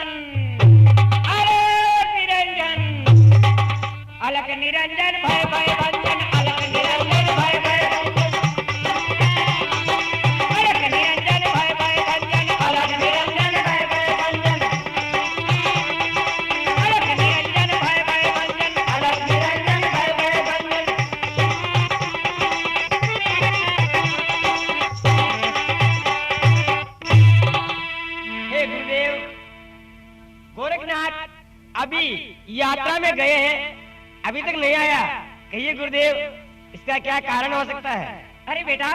निरंजन, अरे निरंजन, अलग निरंजन भय भय भंजन, अलग निरंजन भय भय भंजन, अलग निरंजन भय भय भंजन, अलग निरंजन भय भय भंजन, अलग निरंजन भय भय भंजन, अलग निरंजन भय भय भंजन। हे गुरुदेव, गोरखनाथ अभी यात्रा में गए हैं, अभी तक नहीं आया। कहिए गुरुदेव, इसका क्या कारण हो सकता है? अरे बेटा,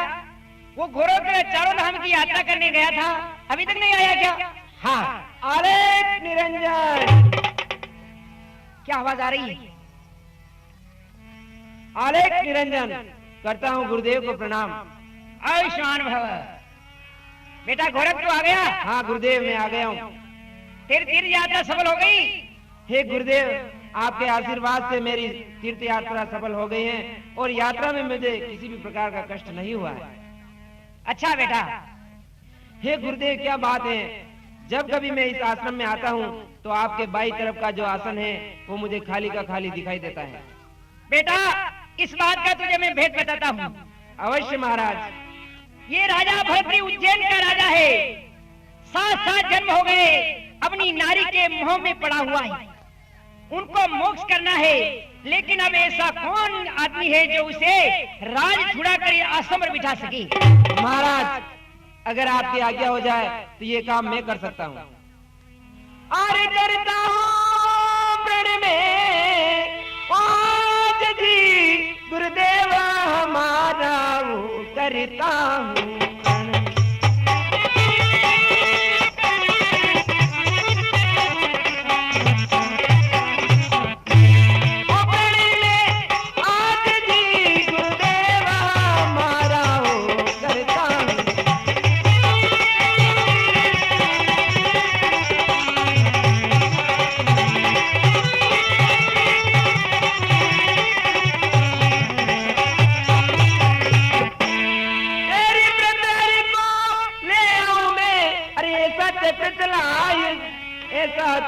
वो गोरखनाथ चारों धाम की यात्रा करने गया था, अभी तक नहीं आया क्या? हाँ। अरे निरंजन, क्या आवाज आ रही है? आलेख निरंजन, करता हूँ गुरुदेव को प्रणाम। आयुष्मान भव। बेटा गोरख तो आ गया? हाँ गुरुदेव, मैं आ गया हूँ। तेरी तीर्थ यात्रा सफल हो गई? हे गुरुदेव, आपके आशीर्वाद से मेरी तीर्थ यात्रा सफल हो गई है और यात्रा में मुझे किसी भी प्रकार का कष्ट नहीं हुआ है। अच्छा बेटा। हे गुरुदेव, क्या बात है, जब कभी मैं इस आश्रम में आता हूँ तो आपके बाई तरफ का जो आसन है वो मुझे खाली का खाली दिखाई देता है। बेटा, इस बात का तुझे मैं भेद बताता हूँ। अवश्य महाराज। ये राजा भरतरी उज्जैन का राजा है, 7 जन्म हो गए अपनी नारी के मोह में पड़ा हुआ है, उनको मोक्ष करना है, लेकिन अब ऐसा कौन आदमी है जो उसे राज छुड़ा कर आश्रम में बिठा सके? महाराज, अगर आपकी आज्ञा हो जाए तो ये काम मैं कर सकता हूँ। अरे करता हूँ प्रण में आज जी गुरुदेव हमारा वो करता हूँ।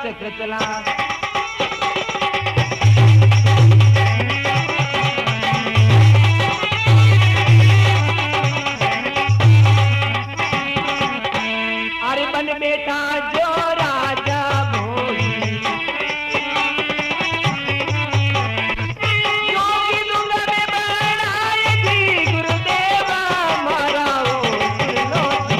चक्र चला अरे बन बेटा जो राजा भोई, योगी दुंगा में बनाए जी गुरुदेव हमारा वो त्रिलोकी।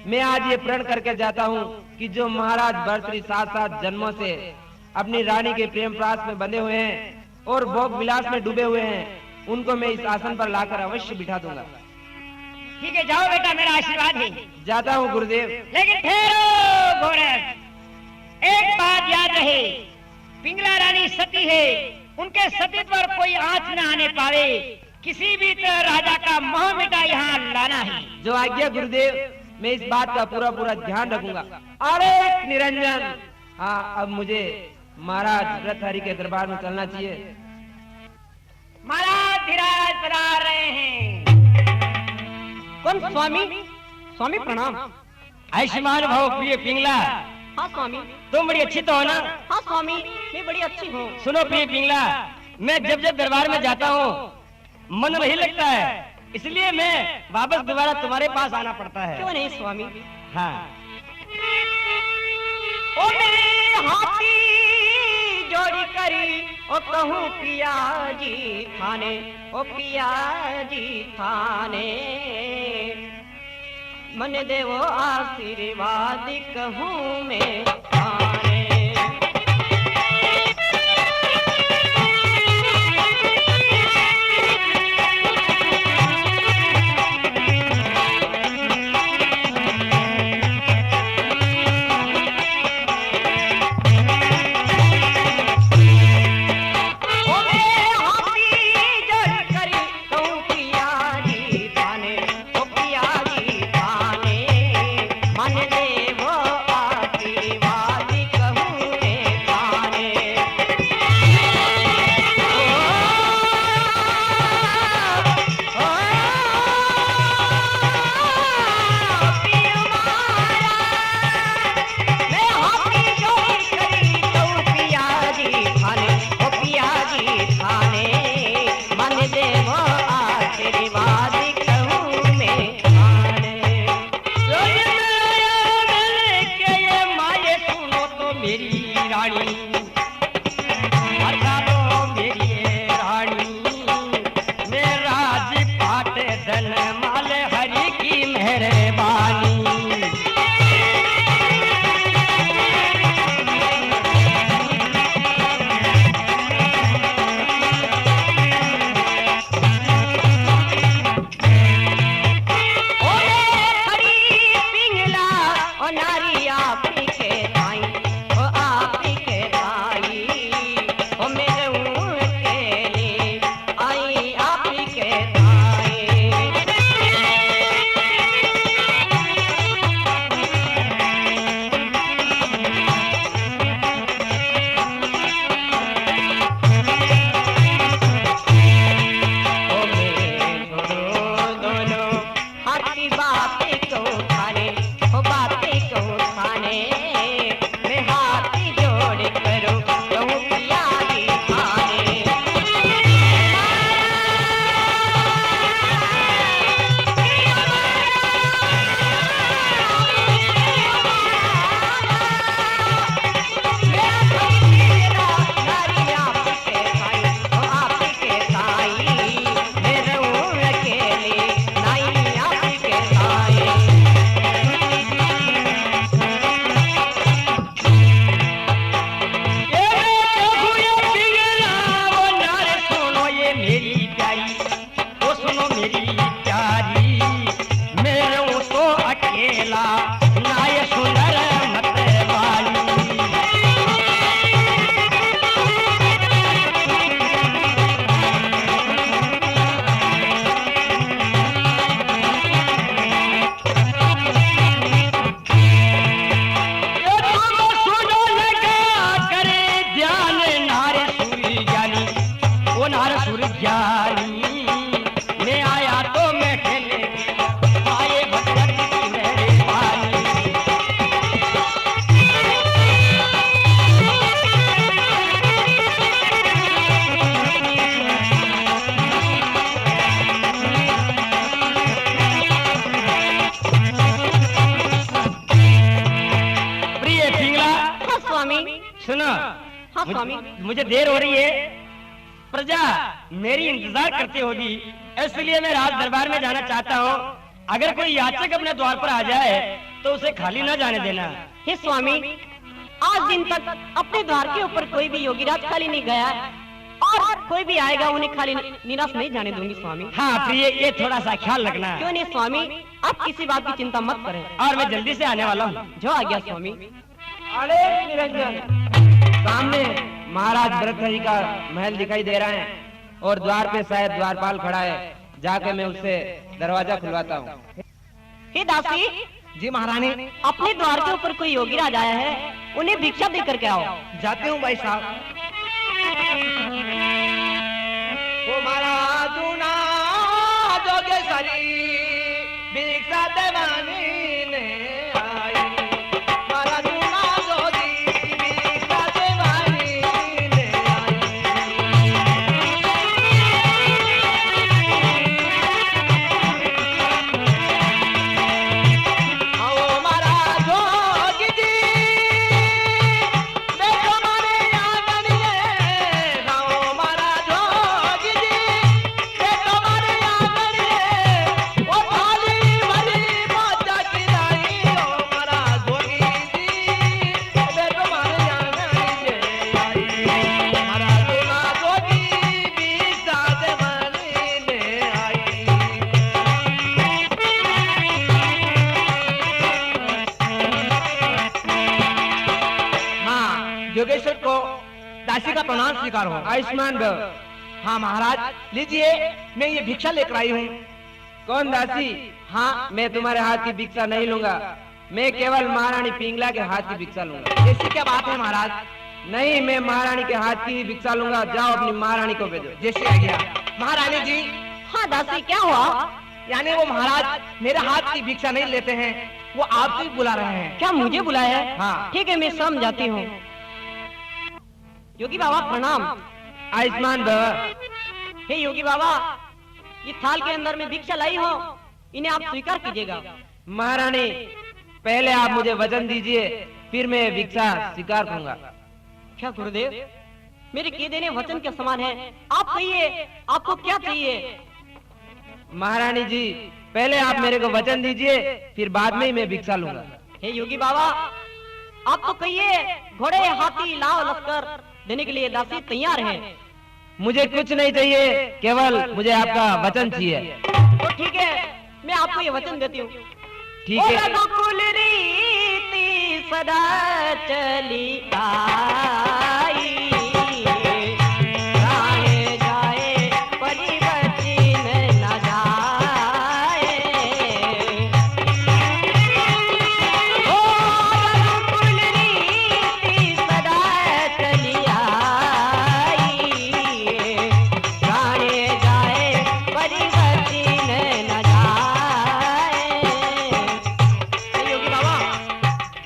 मैं आज ये प्रण करके जाता हूँ कि जो महाराज भर्तृहरि 7 जन्मों से अपनी रानी के प्रेम प्रास में बंधे हुए हैं और भोग विलास में डूबे हुए हैं, उनको मैं इस आसन पर लाकर अवश्य बिठा दूंगा। ठीक है, जाओ बेटा, मेरा आशीर्वाद है। जाता हूँ गुरुदेव। लेकिन ठहरो गोरख, एक बात याद रहे, पिंगला रानी सती है, उनके सतीत्व पर कोई आंच न आने पावे, किसी भी तरह राजा का मोह मिटा यहाँ लाना है। जो आज्ञा गुरुदेव, मैं इस बात का पूरा पूरा ध्यान रखूंगा। अरे निरंजन, हाँ अब मुझे महाराज भर्तृहरि के दरबार में चलना चाहिए। महाराज धीराज पधार रहे हैं। कौन स्वामी? स्वामी प्रणाम। आयुष्मान भव प्रिय पिंगला। हाँ स्वामी। तुम बड़ी अच्छी तो हो ना? हाँ स्वामी, मैं बड़ी अच्छी हूँ। सुनो प्रिय पिंगला, मैं जब जब दरबार में जाता हूँ मन नहीं लगता है, इसलिए मैं वापस दोबारा तुम्हारे पास आना पड़ता है। क्यों नहीं स्वामी? हाँ। ओ मेरे हाथी जोड़ी करी ओ कहूँ पिया जी थाने, ओ पिया जी थाने, मन देवो आशीर्वाद कहूँ मैं थाने। अवतार सूर्य ज्ञानी, मैं आया तो मैं खेलने आए भगवती की मेरे पानी। प्रिय पिंगला, हाँ स्वामी। सुनो, हाँ स्वामी। मुझे देर हो रही है, प्रजा मेरी इंतजार करती होगी, इसलिए मैं राज दरबार में जाना चाहता हूँ। अगर कोई याचक अपने द्वार पर आ जाए तो उसे खाली न जाने देना। हे स्वामी, आज दिन तक अपने द्वार के ऊपर कोई भी योगीराज खाली नहीं गया, और कोई भी आएगा उन्हें खाली निराश नहीं जाने दूंगी स्वामी। हाँ प्रिय, ये थोड़ा सा ख्याल रखना। क्यों नहीं स्वामी, आप किसी बात की चिंता मत करें। और मैं जल्दी से आने वाला हूँ। जो आ गया स्वामी। अरे निरंजन, सामने महाराज भरतहरि का महल दिखाई दे रहा है और द्वार पे शायद द्वारपाल खड़ा है। जाके मैं उससे दरवाजा खुलवाता हूँ। हे दासी। जी महारानी। अपने द्वार के ऊपर कोई योगीराज आया है, उन्हें भिक्षा देकर के आओ। जाते हूँ भाई साहब। ओ महाराज ना जोगेश्वरी भिक्षा देवानी ने आई, महाराज ना जोगी भिक्षा देवानी ने आई। आओ महाराज जोगी जी, देखो मारे आंगन में, आओ महाराज जोगी जी, देखो मारे आंगन में, ओ थाली भरी मोचा की दाई, ओ महाराज जोगी जी, देखो मारे आंगन में आई, महाराज ना जोगी भिक्षा देवानी ने आई। हाँ, योगेश्वर को दासी का प्रणाम स्वीकार हो। आयुष्मान भव। हाँ महाराज, लीजिए, मैं ये भिक्षा लेकर आई हूँ। कौन दासी? हाँ, मैं तुम्हारे हाथ की भिक्षा नहीं लूंगा, मैं केवल महारानी पिंगला के हाथ की भिक्षा लूंगा। ऐसी क्या बात है महाराज? नहीं, मैं महारानी के हाथ की भिक्षा लूंगा। जाओ अपनी महारानी को भेजो। जैसे आ गया। महारानी जी, हाँ दासी, क्या हुआ? यानी वो महाराज मेरे हाथ की भिक्षा नहीं लेते हैं, वो आपको ही बुला रहे हैं। क्या मुझे बुलाया है? हाँ। ठीक है, मैं समझाती हूँ। योगी बाबा प्रणाम। आयुष्मान भव। हे योगी बाबा, ये थाल के अंदर में भिक्षा लाई हो, इन्हें आप स्वीकार कीजिएगा। महारानी, पहले आप मुझे वचन दीजिए, फिर मैं भिक्षा स्वीकार करूंगा। क्या गुरुदेव, मेरे किए देने वचन के समान है। आप कहिए, आपको क्या चाहिए? महारानी जी, पहले आप मेरे को वचन दीजिए, फिर बाद में ही मैं भिक्षा लूंगा। हे योगी बाबा, आप तो कहिए, घोड़े हाथी लाओ लश्कर देने के लिए दासी तैयार है। मुझे कुछ नहीं चाहिए, केवल मुझे आपका वचन चाहिए। तो ठीक है, मैं आपको ये वचन देती हूँ। ठीक है। रघुकुल रीति सदा चली आई, जाए जाए परिवर्तिन न जाए। ओ रघुकुल रीति सदा चली आई, जाए जाए परिवर्तिन न जाए। योगी बाबा,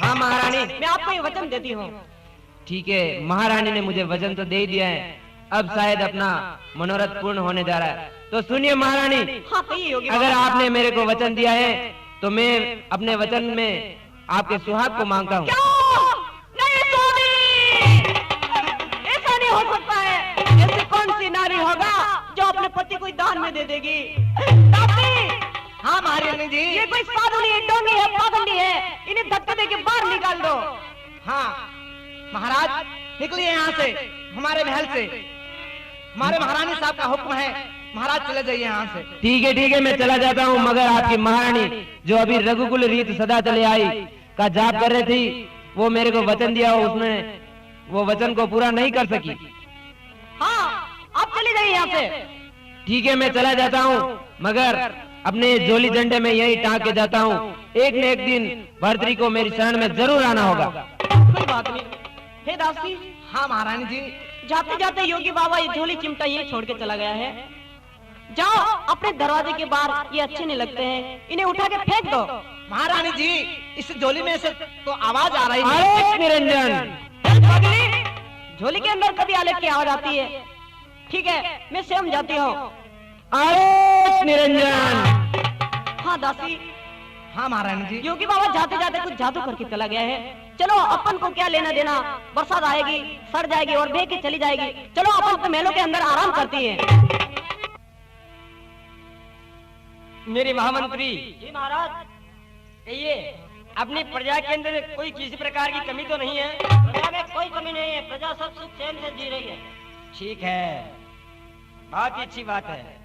हाँ महारानी। मैं आपको ये वचन देती हूँ। ठीक है, महारानी ने मुझे वचन तो दे ही दिया है, अब शायद अपना मनोरथ पूर्ण होने जा रहा है। तो सुनिए महारानी, हाँ कहिए योगी बाबा। अगर आपने मेरे को वचन दिया है तो मैं अपने वचन में आपके सुहाग को मांगता हूँ। क्यों? नहीं स्वामी, ऐसा नहीं हो सकता है। ऐसी कौन सी नारी होगा जो अपने पति को दान में दे देगी? दासी, हाँ महारानी जी। ये कोई साधु नहीं है, डोंगी है, पागंडी है, इन्हें धक्के दे के बाहर निकाल दो। हाँ महाराज, निकलिए यहाँ से, हमारे महल से। हमारे महारानी साहब का हुक्म है, महाराज चले जाइए यहाँ से। ठीक है, मैं चला जाता हूँ, मगर आपकी महारानी जो अभी रघुकुल रीत सदा चले आई का जाप कर रही थी, वो मेरे को वचन दिया, उसने वो वचन को पूरा नहीं कर सकी। हाँ, आप चले जाइए यहाँ से। ठीक है, मैं चला जाता हूँ, मगर अपने जोली झंडे में यही टांग के जाता हूँ। एक न एक दिन भरतरी को मेरी शरण में जरूर आना होगा। कोई बात नहीं। हे दासी, हाँ महारानी जी। जाते जाते योगी बाबा ये झोली चिमटा ये छोड़ के चला गया है। जाओ अपने दरवाजे के बाहर, ये अच्छे नहीं लगते हैं, इन्हें उठा के फेंक दो। महारानी जी, इस झोली में से तो आवाज आ रही अरे है। निरंजन, झोली के अंदर कभी अलग की आवाज आती है। ठीक है, मैं स्वयं जाती हूँ। अरे निरंजन। हाँ दासी। हाँ महारानी जी। योगी बाबा जाते जाते कुछ जादू करके चला गया है। चलो अपन को क्या लेना देना, बरसात आएगी, सड़ जाएगी और बह के चली जाएगी। चलो अपन तो महलों के अंदर आराम करती है। मेरे महामंत्री जी महाराज। कहिए, अपनी प्रजा के अंदर कोई किसी प्रकार की कमी तो नहीं है? प्रजा में कोई कमी नहीं है, प्रजा सब सुख चैन से जी रही है। ठीक है, बहुत ही अच्छी बात है।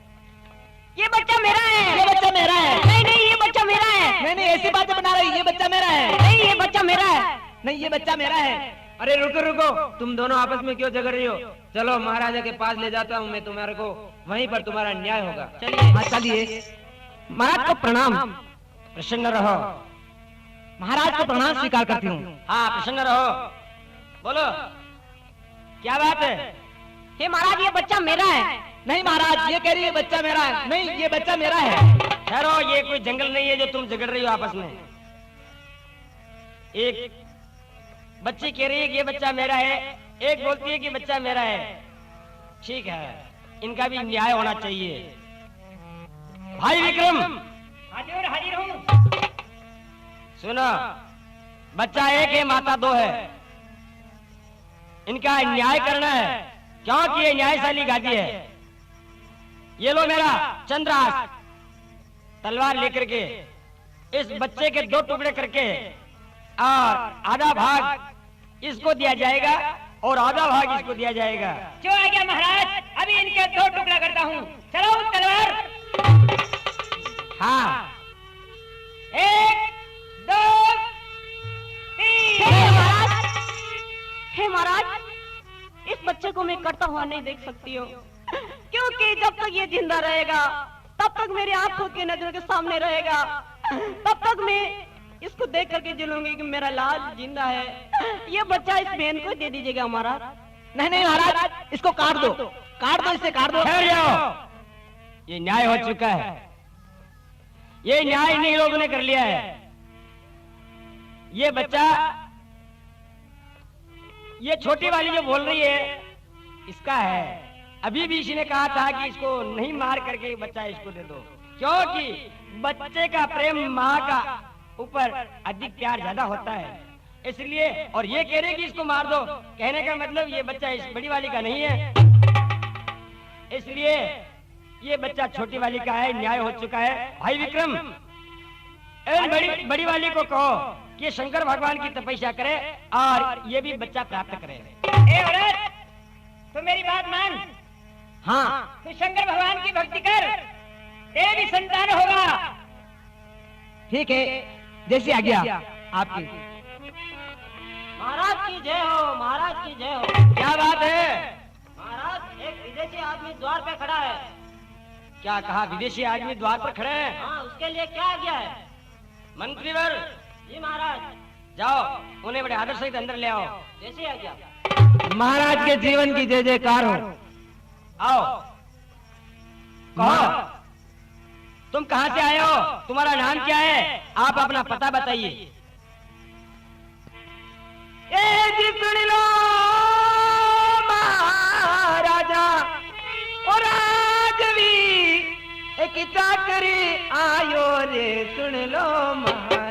ये बच्चा मेरा है। ये बच्चा मेरा है। नहीं नहीं, ये बच्चा मेरा है। नहीं नहीं, ऐसी बातें बना रही, ये बच्चा मेरा है। नहीं, ये बच्चा मेरा है। नहीं, ये बच्चा मेरा है। अरे रुको रुको, तुम दोनों आपस में क्यों झगड़ रही हो? चलो महाराजा के पास ले जाता हूँ मैं तुम्हारे को, वहीं पर तुम्हारा न्याय होगा। चलिए। हाँ चलिए। महाराज को प्रणाम। प्रसन्न रहो। महाराज को प्रणाम स्वीकार करती हूँ। हाँ प्रसन्न रहो। बोलो, क्या बात है? हे महाराज, ये बच्चा मेरा है। नहीं महाराज, ये कह रही है बच्चा मेरा है। नहीं, ये बच्चा मेरा है। ठहरो, ये कोई जंगल नहीं है जो तुम झगड़ रही हो आपस में। एक बच्ची कह रही है कि ये बच्चा मेरा है, एक बोलती है कि बच्चा मेरा है। ठीक है, इनका भी न्याय होना चाहिए। भाई विक्रम। हाजिर हाजिर हूँ। सुनो, बच्चा एक है, माता दो है। इनका न्याय करना है, क्योंकि ये न्यायशाली गादी है। ये लो मेरा चंद्रास तलवार लेकर के इस बच्चे के दो टुकड़े करके और आधा भाग इसको दिया जाएगा और आधा भाग इसको दिया जाएगा। जो आ गया महाराज, अभी इनके दो टुकड़ा करता हूँ। चलो तलवार। हाँ, 1 2 3। हे महाराज, हे महाराज, इस बच्चे को मैं कटता हुआ नहीं देख सकती हूँ, क्योंकि जब तक ये जिंदा रहेगा तब तक मेरी आंखों की नजरों के सामने रहेगा, तब तक मैं इसको देख करके जलूंगी कि मेरा लाल जिंदा है। ये बच्चा इस बहन को दे दीजिएगा महाराज। नहीं नहीं महाराज, इसको काट दो, काट दो, इसे काट दो। ठहर जाओ, ये न्याय हो चुका है। ये न्याय नहीं लोगों ने कर लिया है। ये बच्चा, ये छोटी वाली जो बोल रही है, इसका है। अभी भी इसी ने कहा था कि इसको नहीं मार करके बच्चा इसको दे दो, क्योंकि बच्चे का प्रेम माँ का ऊपर अधिक प्यार ज्यादा होता है, इसलिए। और ये कह रहे कि इसको मार दो, कहने का मतलब ये बच्चा इस बड़ी वाली का नहीं है, इसलिए ये बच्चा छोटी वाली का है। न्याय हो चुका है। भाई विक्रम, बड़ी वाली को कहो कि शंकर भगवान की तपस्या करे और ये भी बच्चा प्राप्त करे। ए औरत, तू मेरी बात मान। हाँ, तू शंकर भगवान की भक्ति कर, तेरे भी संतान होगा। ठीक है, जैसी आज्ञा आपकी। महाराज की जय हो, महाराज की जय हो। क्या बात है? महाराज, एक विदेशी आदमी द्वार पे खड़ा है। क्या कहा? विदेशी आदमी द्वार पर खड़े हैं? हाँ, उसके लिए क्या आज्ञा है? मंत्रीवर, जी महाराज। जाओ उन्हें बड़े आदर सहित अंदर ले आओ। जैसी आज्ञा। महाराज के जीवन की जय जयकार हो। आओ, कहो तुम कहाँ से आए हो, तुम्हारा नाम क्या है, आप अपना पता बताइए। सुन लो महाराजा और आज भी एक चाकरी आयो रे, सुन लो महाराज।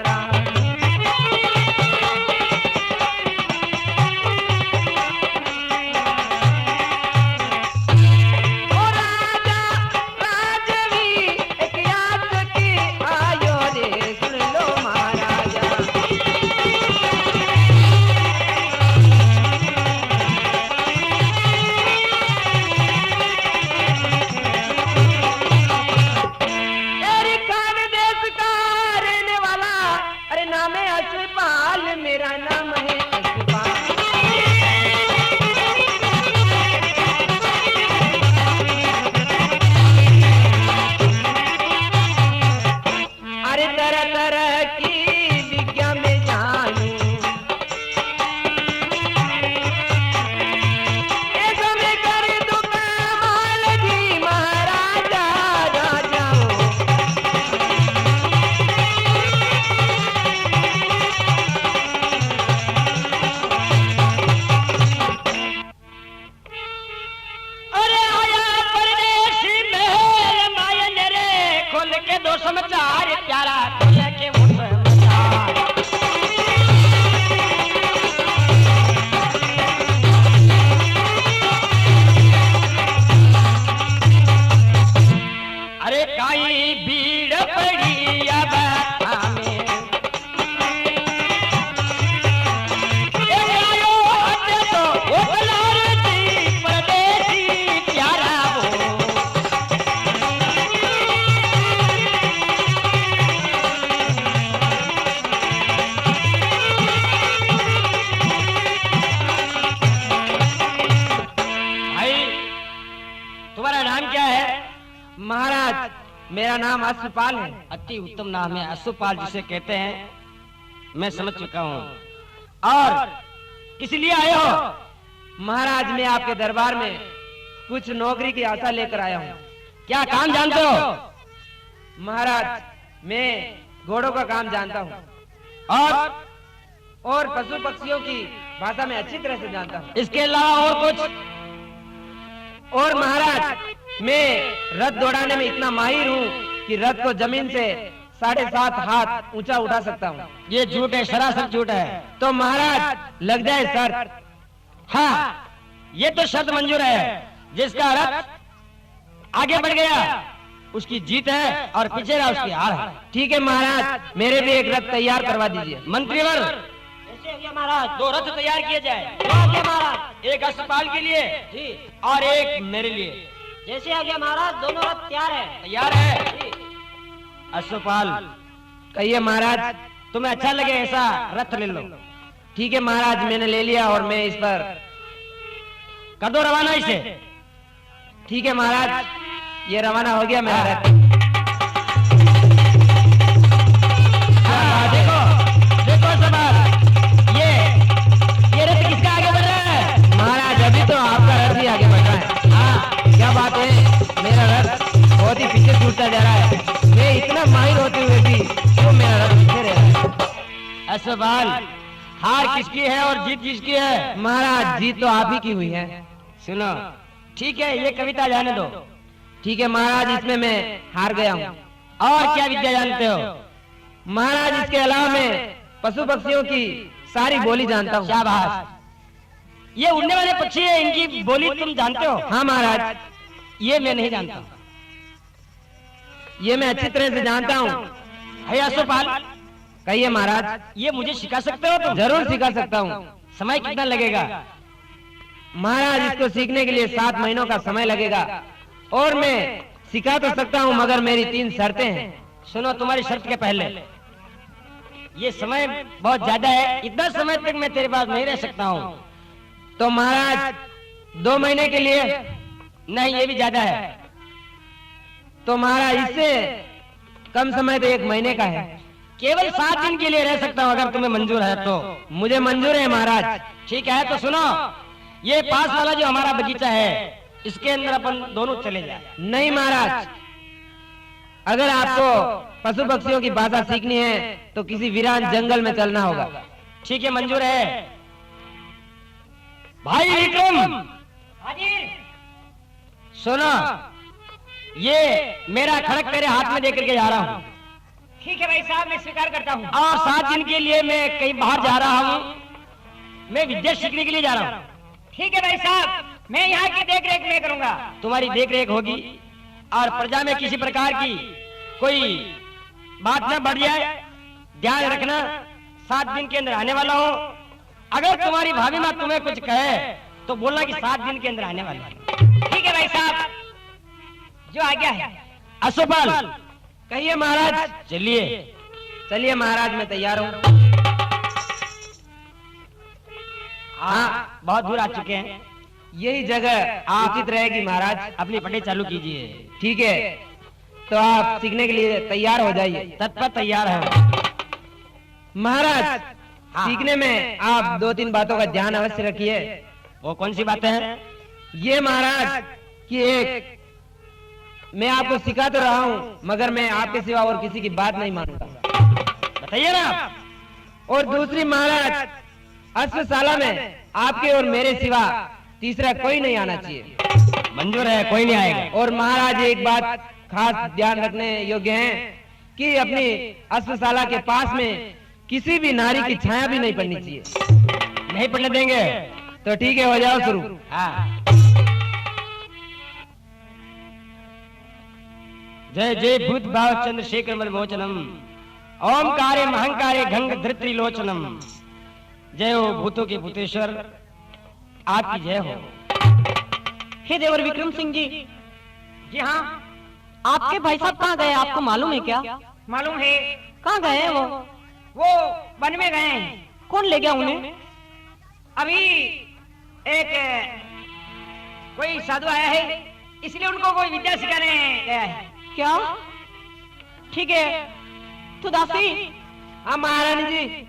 क्या है? महाराज मेरा नाम अश्वपाल है। अति उत्तम नाम है, अश्वपाल जिसे कहते हैं, मैं समझ चुका हूँ। और किस लिए आए हो? महाराज मैं आपके दरबार में कुछ नौकरी की आशा लेकर आया हूँ। क्या काम जानते हो? महाराज मैं घोड़ों का काम जानता हूँ और पशु पक्षियों की भाषा में अच्छी तरह से जानता हूँ। इसके अलावा और कुछ? और महाराज मैं रथ दौड़ाने में इतना माहिर हूँ कि रथ को जमीन से 7.5 हाथ ऊंचा उठा सकता हूँ। ये झूठ है, सरासर झूठ है। तो महाराज लग जाए शर्त। हाँ, ये तो शर्त मंजूर है। जिसका रथ आगे बढ़ गया उसकी जीत है और पीछे रहा उसकी हार है। ठीक है महाराज, मेरे भी एक रथ तैयार करवा दीजिए। मंत्रीवर, महाराज 2 रथ तैयार किए जाए। महाराज एक अश्वपाल के लिए जी, और एक मेरे लिए। जैसे आ गया महाराज, दोनों रथ तैयार है। तैयार है? अश्वपाल, कहिए महाराज। तुम्हें अच्छा लगे ऐसा रथ ले लो। ठीक है महाराज, मैंने ले लिया और मैं इस पर कर दो रवाना इसे। ठीक है महाराज, ये रवाना हो गया मेरा रथ। देखो देखो सवाल, ये रथ किसका आगे बढ़ रहा है? महाराज अभी तो आपका रथ ही आगे बढ़ रहा है। हाँ क्या बात है, मेरा रथ बहुत ही पीछे छूटता जा रहा है। मैं इतना माहिर होते हुए भी क्यों मेरा रथ पीछे रह रहा है? अश्वपाल, हार किसकी है और जीत किसकी है? महाराज जीत तो आप ही की हुई है। सुनो, ठीक है, ये कविता जाने दो। ठीक है महाराज, इसमें मैं हार गया हूँ। और क्या विद्या जानते हो? महाराज इसके अलावा मैं पशु पक्षियों की सारी बोली जानता हूँ। शाबाश, ये उड़ने वाले पक्षी है, इनकी बोली तुम जानते हो? हाँ महाराज, ये मैं नहीं जानता। ये मैं अच्छी तरह से जानता हूँ। है अश्वपाल, कहिए महाराज। ये मुझे सिखा सकते हो तुम? जरूर सिखा सकता हूँ। समय कितना लगेगा? महाराज इसको सीखने के लिए 7 महीनों का समय लगेगा और मैं सिखा तो सकता हूँ, मगर मेरी 3 शर्तें हैं। सुनो, तुम्हारी शर्त के पहले ये समय बहुत ज्यादा है, इतना समय तक मैं तेरे पास नहीं रह सकता हूँ। तो महाराज 2 महीने के लिए? नहीं, ये भी ज्यादा है। तो महाराज इससे कम समय तो 1 महीने का है। केवल 7 दिन के लिए रह सकता हूँ, अगर तुम्हें मंजूर है तो। मुझे मंजूर है महाराज। ठीक है, तो सुनो, ये पास वाला जो हमारा बगीचा है इसके अंदर अपन दोनों चले जाए। नहीं महाराज, अगर आपको पशु पक्षियों की भाषा सीखनी है तो किसी वीरान जंगल में चलना होगा। ठीक है, मंजूर है। भाई विक्रम, सुनो, ये मेरा खड़क तेरे हाथ में देकर के जा रहा हूँ। ठीक है भाई साहब, मैं स्वीकार करता हूँ। और 7 दिन के लिए मैं कहीं बाहर जा रहा हूँ, मैं विद्या सीखने के लिए जा रहा हूँ। ठीक है भाई साहब, मैं यहाँ की देख रेख में करूंगा। तुम्हारी देख रेख होगी और प्रजा में किसी प्रकार की कोई बात न बढ़ जाए, ध्यान रखना। 7 दिन के अंदर आने वाला हो। अगर तुम्हारी भाभी माँ तुम्हें कुछ कहे तो बोलना कि 7 दिन के अंदर आने वाला है। ठीक है भाई साहब, जो आ गया है। अश्वपाल, कहिए महाराज। चलिए। चलिए महाराज, मैं तैयार हूँ। हाँ, बहुत दूर आ चुके हैं। यही जगह उचित रहेगी महाराज। अपनी पढ़ाई चालू कीजिए। ठीक है, तो आप सीखने के लिए तैयार हो जाइए। तत्पर तैयार है महाराज। सीखने में आप 2-3 बातों का ध्यान अवश्य रखिए। वो कौन सी बातें हैं? ये महाराज कि एक मैं आपको सिखा तो रहा हूँ, मगर मैं आपके सिवा और किसी की बात नहीं मानूंगा। बताइए ना। और दूसरी महाराज, अश्वशाला में आपके और मेरे सिवा तीसरा कोई नहीं आना चाहिए। मंजूर है, कोई नहीं आएगा। और महाराज एक बात खास ध्यान रखने योग्य है कि अपनी अश्वशाला के पास में किसी भी नारी की छाया भी नहीं पड़नी चाहिए। नहीं पड़ने देंगे। तो ठीक है, हो जाओ शुरू। हाँ। जय जय भूत भाव चंद्रशेखर मनमोचनम, ओमकारे महंकारे गंग धृत्री लोचनम। जय हो भूतों के भूतेश्वर, आपकी जय हो। हे देवर विक्रम सिंह जी। जी हाँ, आपके भाई साहब कहाँ गए, आपको मालूम है क्या? मालूम है। कहाँ गए हैं वो वन में गए हैं। कौन ले गया उन्हें? अभी एक कोई साधु आया है, इसलिए उनको कोई विद्या सिखाने गया है। क्या? ठीक है, तो दासी हाँ महारानी जी,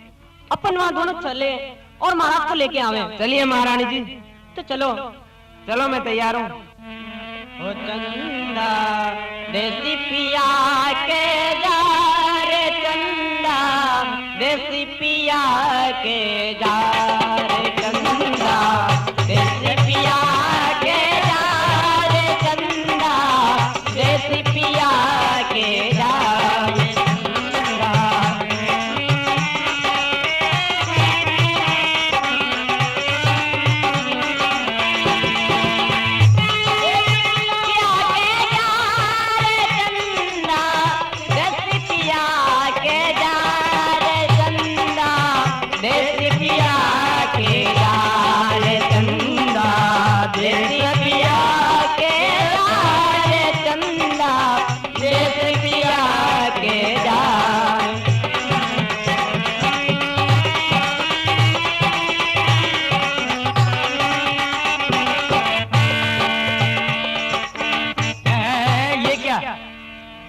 अपन वहाँ दोनों चले और महाराज को लेके आवे। चलिए महारानी जी, तो चलो। चलो मैं तैयार हूँ। ओ चंदा देसी पिया के जा रे चंदा, देसी पिया के जा रे चंदा, देसी पिया के जा रे चंदा, देसी पिया के जा रे चंदा।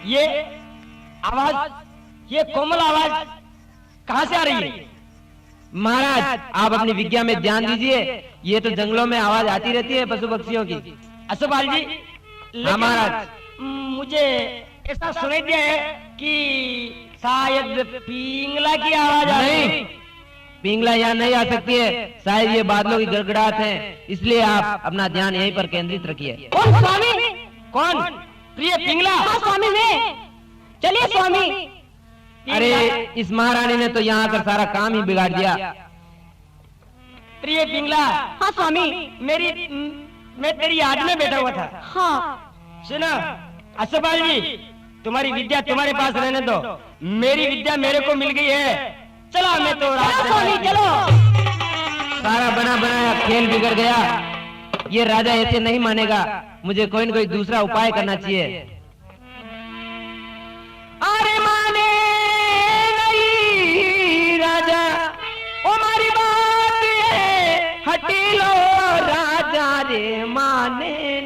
ये आवाज, ये कोमल आवाज कहाँ से आ रही है? महाराज आप अपनी विज्ञा में ध्यान दीजिए, ये तो जंगलों में आवाज आती रहती है पशु पक्षियों की। असोपाल जी, हाँ महाराज, मुझे ऐसा सुनाई दिया है कि शायद पिंगला की आवाज आ रही है। नहीं, पिंगला यहाँ नहीं आ सकती है, शायद ये बादलों की गड़गड़ाहट है, इसलिए आप अपना ध्यान यहीं पर केंद्रित रखिए। कौन स्वामी? कौन? प्रिय पिंगला? हाँ स्वामी मैं। चलिए स्वामी। अरे इस महारानी ने तो यहाँ आकर सारा काम ही बिगाड़ दिया। प्रिय पिंगला। हाँ स्वामी। मैं तेरी याद में बैठा हुआ था। हाँ सुनो असोपाल जी, तुम्हारी विद्या तुम्हारे पास रहने दो, मेरी विद्या मेरे को मिल गई है। चलो मैं तो चलो स्वामी चलो। सारा बना बनाया खेल बिगड़ गया, ये राजा ऐसे नहीं मानेगा, मुझे कोई न कोई दूसरा उपाय करना चाहिए। अरे माने नहीं राजा, हमारी बात है हटी लो राजा रे माने